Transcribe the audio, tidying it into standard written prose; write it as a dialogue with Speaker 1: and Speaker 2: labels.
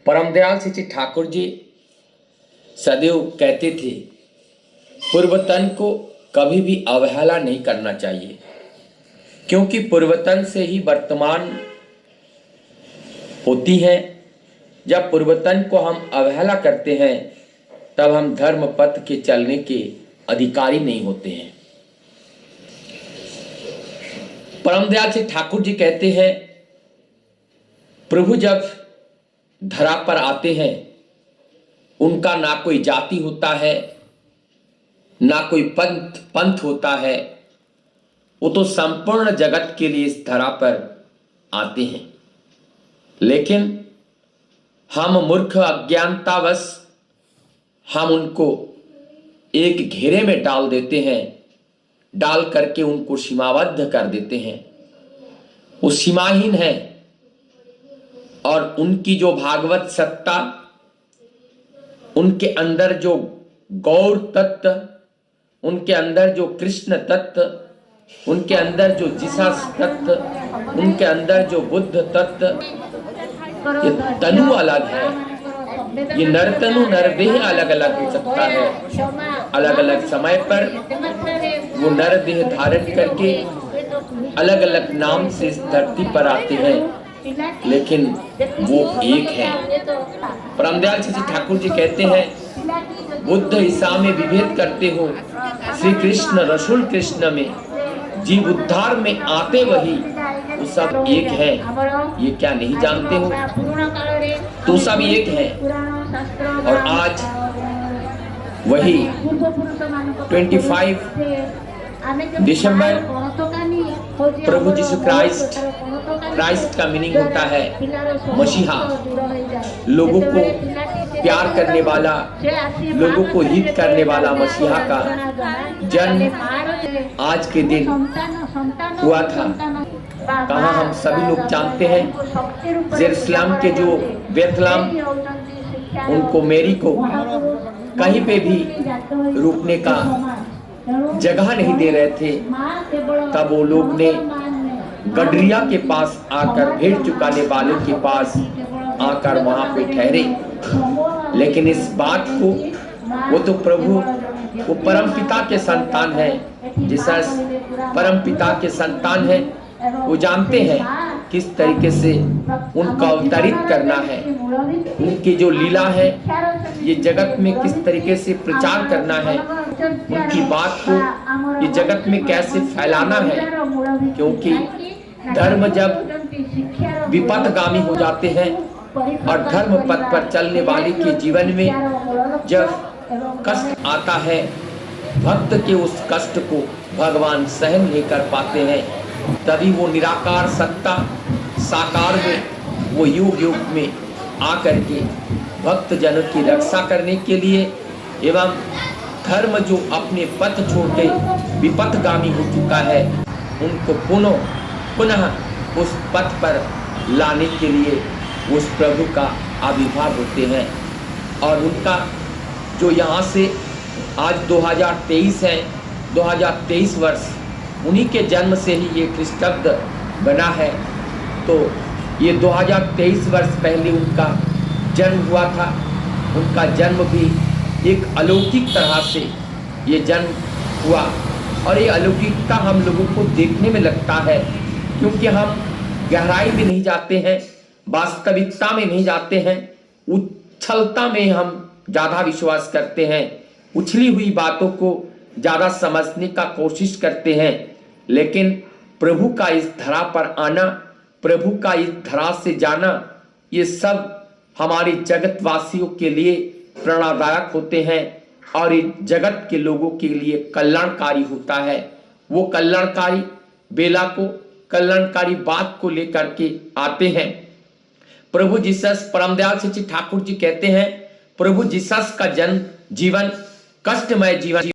Speaker 1: परमदयाल श्री ठाकुर जी सदैव कहते थे पूर्वतन को कभी भी अवहेला नहीं करना चाहिए, क्योंकि पूर्वतन से ही वर्तमान होती है। जब पूर्वतन को हम अवहेला करते हैं तब हम धर्म पथ के चलने के अधिकारी नहीं होते हैं। परमदयाल श्री ठाकुर जी कहते हैं प्रभु जब धरा पर आते हैं उनका ना कोई जाति होता है, ना कोई पंथ होता है, वो तो संपूर्ण जगत के लिए इस धरा पर आते हैं। लेकिन हम मूर्ख अज्ञानतावश हम उनको एक घेरे में डाल देते हैं, डाल करके उनको सीमाबद्ध कर देते हैं। वो सीमाहीन है और उनकी जो भागवत सत्ता, उनके अंदर जो गौर तत्व, उनके अंदर जो कृष्ण तत्व, उनके अंदर जो जीसस तत्व, उनके अंदर जो बुद्ध तत्व, ये तनु अलग है। ये नरतनु नरदेह अलग अलग हो सकता है। अलग अलग समय पर वो नरदेह धारण करके अलग अलग नाम से इस धरती पर आते हैं, लेकिन वो एक है। परमदयाल श्री ठाकुर जी कहते हैं बुद्ध ईसा में विभेद करते हो, श्री कृष्ण रसूल कृष्ण में, जीव उद्धार में आते वही, वो सब एक है। ये क्या नहीं जानते हो? तो सब एक है। और आज वही 25 दिसंबर प्रभु यीशु क्राइस्ट का मीनिंग होता है मसीहा, लोगों को प्यार करने वाला, लोगों को हित करने वाला मसीहा का जन्म आज के दिन हुआ था। कहाँ हम सभी लोग जानते हैं, जेरूसलम के जो बेथलहम, उनको मेरी को कहीं पे भी रुकने का जगह नहीं दे रहे थे। तब वो लोग ने गडरिया के पास आकर, भेड़ चुकाने वाले के पास आकर वहां पे ठहरे। लेकिन इस बात को, वो तो प्रभु, वो परमपिता के संतान है, जीसस परमपिता के संतान है। वो जानते हैं किस तरीके से उनका अवतरित करना है, उनकी जो लीला है ये जगत में किस तरीके से प्रचार करना है, उनकी बात को ये जगत में कैसे फैलाना है। क्योंकि धर्म जब विपथगामी हो जाते हैं और धर्म पथ पर चलने वाले के जीवन में जब कष्ट आता है, भक्त के उस कष्ट को भगवान सहन नहीं कर पाते हैं, तभी वो निराकार सत्ता साकार में, वो युग युग में आकर के भक्त जनों की रक्षा करने के लिए एवं धर्म जो अपने पथ छोड़ के विपथगामी हो चुका है, उनको पुनः उस पथ पर लाने के लिए उस प्रभु का आविर्भाव होते हैं। और उनका जो यहाँ से आज 2023 है, 2023 वर्ष, उन्हीं के जन्म से ही ये ख्रीष्टाब्द बना है। तो ये 2023 वर्ष पहले उनका जन्म हुआ था। उनका जन्म भी एक अलौकिक तरह से ये जन्म हुआ, और ये अलौकिकता हम लोगों को देखने में लगता है, क्योंकि हम गहराई में नहीं जाते हैं, वास्तविकता में नहीं जाते हैं, उछलता में हम ज़्यादा विश्वास करते हैं, उछली हुई बातों को ज़्यादा समझने का कोशिश करते हैं। लेकिन प्रभु का इस धरा पर आना, प्रभु का इस धरा से जाना, ये सब हमारे जगतवासियों के लिए प्रेरणादायक होते हैं और इस जगत के लोगों के लिए कल्याणकारी होता है। वो कल्याणकारी बेला को, कल्याणकारी बात को लेकर के आते हैं। प्रभु जीसस, परमदयाल श्री ठाकुर जी कहते हैं प्रभु जीसस का जन्म जीवन कष्टमय जीवन